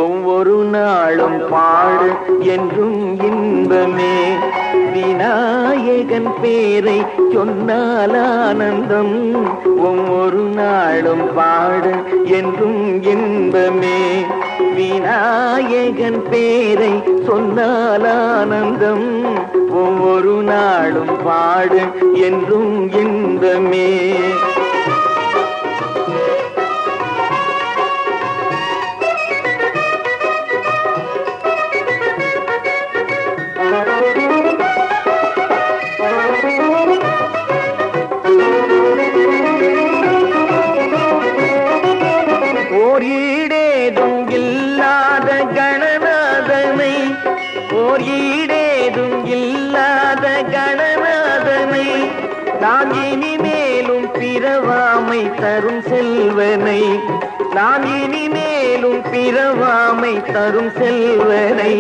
ஒவ்வொரு நாளும் பாடு என்றும் இன்பமே, விநாயகன் பேரை சொன்னால் ஆனந்தம். ஒவ்வொரு நாளும் பாடு என்றும் இன்பமே, விநாயகன் பேரை சொன்னால் ஆனந்தம். ஒவ்வொரு நாளும் பாடு என்றும் இன்பமே. ஓர் ஈடேதும் இல்லாத கணநாதனை, ஓர் ஈடேதும் இல்லாத கணநாதனை, நான் இனிமேலும் பிறவாமை தரும் செல்வனை, நான் இனிமேலும் பிறவாமை தரும் செல்வனை.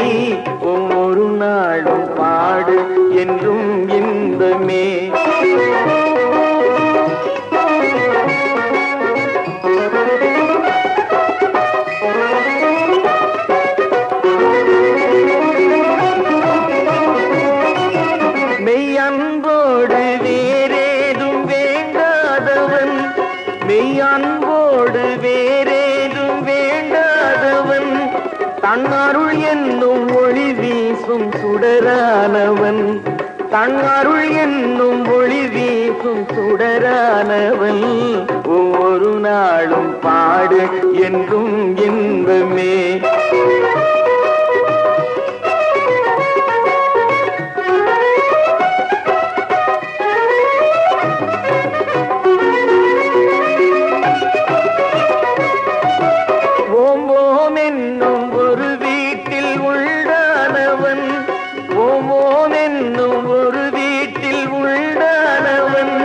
ஒவ்வொரு நாளும் பாடு என்றும் இன்பமே. மெய்யன்போடு வேறேதும் வேண்டாதவன், மெய்யன்போடு வேறேதும் வேண்டாதவன், தன் அருள் என்னும் ஒளி வீசும் சுடரானவன், தன் அருள் என்னும் ஒளி வீசும் சுடரானவன். ஒவ்வொரு நாளும் பாடு என்றும் இன்பமே. ஓம் ஓம் என்னும் ஒரு வீட்டில் உள்ளானவன், ஓம் ஓம் என்னும் ஒரு வீட்டில் உள்ளானவன்,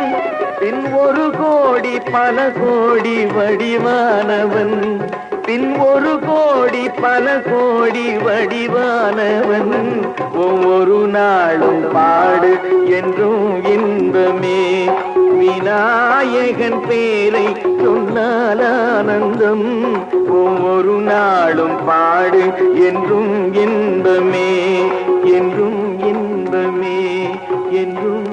பின் ஒரு கோடி பல கோடி வடிவானவன், பின் ஒரு கோடி பல கோடி வடிவானவன். ஒவ்வொரு நாளும் பாடு என்றும் இன்பமே, விநாயகன் பேரை சொன்னால் ஆனந்தம். ஒவ்வொரு நாளும் பாடு என்றும் இன்பமே, என்றும் இன்பமே, என்றும்